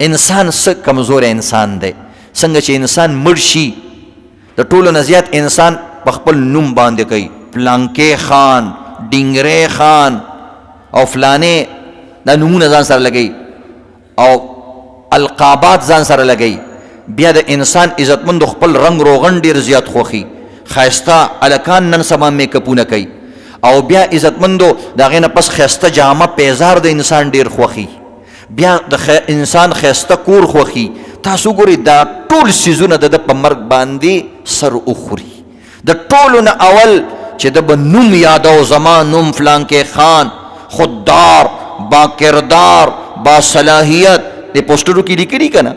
انسان څه کمزور انسان دی. څنګه چې انسان مړ شي د ټولو نه زیات انسان په خپل نوم باندې کوي، پلانکې خان، ډینګرې خان او فلانې، دا نومونه ځان سره لګوي او القابات ځان سره لګوي. بیا د انسان عزتمندو خپل رنگ روغن ډیر زیات خوښي، ښایسته الکان نن سبا میکپونه کوي، او بیا عزتمندو د هغې نه پس ښایسته جامه پیزار د انسان ډیر خوښي، بیا د انسان ښایسته کور خوښي. تاسو ګورئ دا ټول څیزونه د ده په مرګ باندې سر وخوري. د ټولو نه اول چې د به نوم یادو، زما نوم فلانکې خان، خوددار، با کردار، با صلاحیت، د پوسټرو کې لیکلي که نه،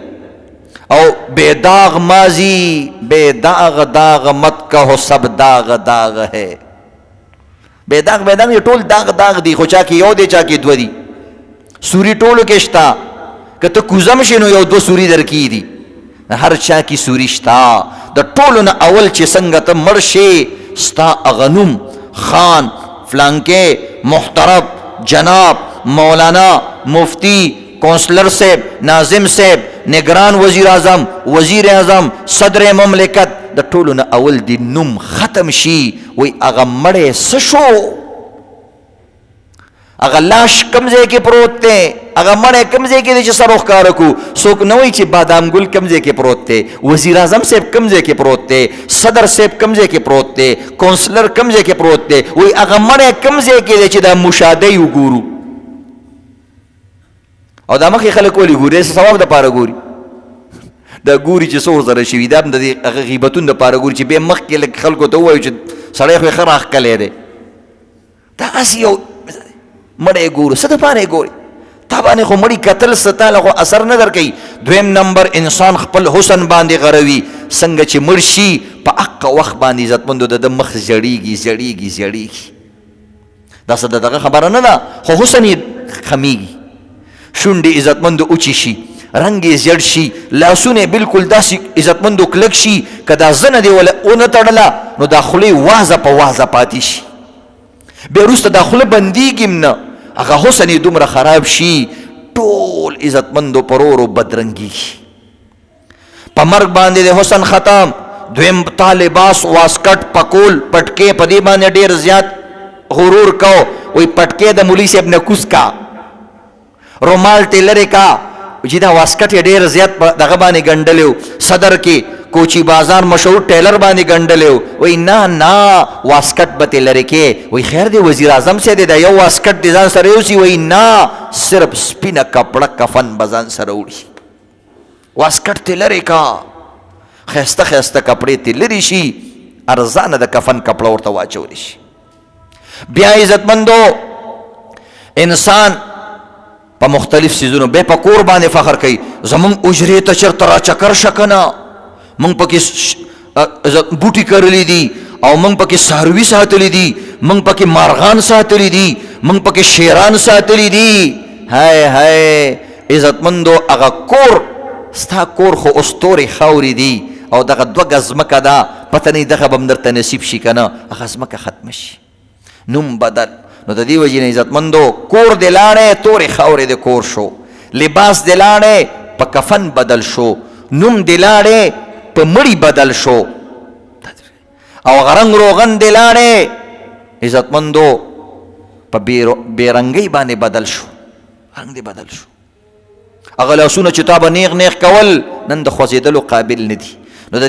او بے داغ ماضی بے داغ داغ مت کہو سب داغ داغ ہے. بے داغ یہ ټول داغ داغ دی، خو چا کې یو دی چا کې دوه دي. سوري ټولو کې شته، که ته کوزم شې نو یو دوه سوري در کې دي، هر چا کې سوري شته. د ټولو نه اول چې څنګه ته مړ شې ستا هغه نوم خان، فلانکې، محترم، جناب، مولانا، مفتی، کونسلر صاحب، ناظم صاحب، نگران وزیر اعظم، وزیر اعظم، صدر مملکت، د ټولو نه اول دی نوم ختم شي. وی هغه مړی څه شو؟ هغه لاش کم ځای کې پروت دی، هغه مړی کم ځای کې دی چې سر وښکاره کړو. څوک نه وایي چې بادام ګل کم ځای کې پروت دی، وزیر اعظم صاحب کم ځای کې پروت دی، صدر صاحب کم ځای کې پروت دی، کونسلر کم ځای کې پروت دی. وی هغه مړی کم ځای کې دی چې دا مشاهده یې وګورو. او دا مخکې خلک ولې ګوري؟ ثواب دپاره ګوري. دا ګوري چې څو زره شوي، دا هم د دې هغه غیبتون دپاره ګوري چې بیا مخکې لږ خلکو ته ووایو چې سړی خو یې ښه راښکلی دی. دا هسې یو مړی ګورو، څه دپاره یې ګوري؟ تا باندې خو مړي کتل څه تاله خو اثر نه در کوي. دویم نمبر انسان خپل حسن باندې غروي. څنګه چې مړ شي په حقه وخت باندې عزتمندو د ده مخ زړېږي زړېږي زړېږي. دا څه د دغه خبره نه ده، خو حسن یې خمیږي. شونډې عزتمندو اوچې شي، رنګ یې زیړ شي، لاسونه یې بلکل داسې عزتمندو کلک شي که دا زنه دې ونه تړله نو دا خولې وازه په وازه پاتې شي. بیا وروسته دا خوله بندېږي هم نه، هغه حسن یې دومره خراب شي ټول عزتمندو پرورو بدرنګېږي. په مرګ باندې د حسن ختم. دویم تا لباس واسکټ پکول پټکې په دې باندې ډېر زیات غرور کو. وی پټکې د مولوي صاحب نه کوز کا، رومال ته لرې کا، چې دا واسکټ یې ډېر زیات په دغه باندې ګنډلی و. صدر کې کوچی بازار مشهور ټیلر باندې ګنډلی و. وی نه نه واسکټ به ترې لرې کې. وی خیر دی وزیر اعظم صاحب دی دا یو واسکټ دې ځان سره یوسي. وی نه صرف سپینه کپړه کفن به ځان سره وړي. واسکټ ترې لرې کا، ښایسته ښایسته کپړې ترې لرې شي، ارزانه د کفن کپړه ورته واچولی شي. بیا عزتمندو انسان په مختلف سیزونو بیا په کور باندې فخر کوي. زمونږ اجرې ته چېرته را چکر شه که نه، مونږ پکې بوټي کرلی دي او مونږ پکې څاروي ساتلی دي، مونږ پکې مارغان ساتلی دي، مونږ پکې شیران ساتلی دي. هی هی عزتمندو هغه کور ستا کور خو اوس تورې خاورې دي او دغه دوه ګز ځمکه ده، پته نه دغه به هم درته نصیب شي که نه، هغه ځمکه ختمه شي، نوم بدل. نو د دې وجې نه عزتمندو کور دې لاړی تورې خاورې د کور شو، لباس دې لاړی په کفن بدل شو، نوم دې لاړی په مړی بدل شو، او غرنګ روغن دې لاړی عزتمندو په بېرنګۍ باندې بدل شو، رنګ دې بدل شو. هغه لاسونه چې تا به نیغ نیغ کول نن د خوځېدلو قابل نه دي.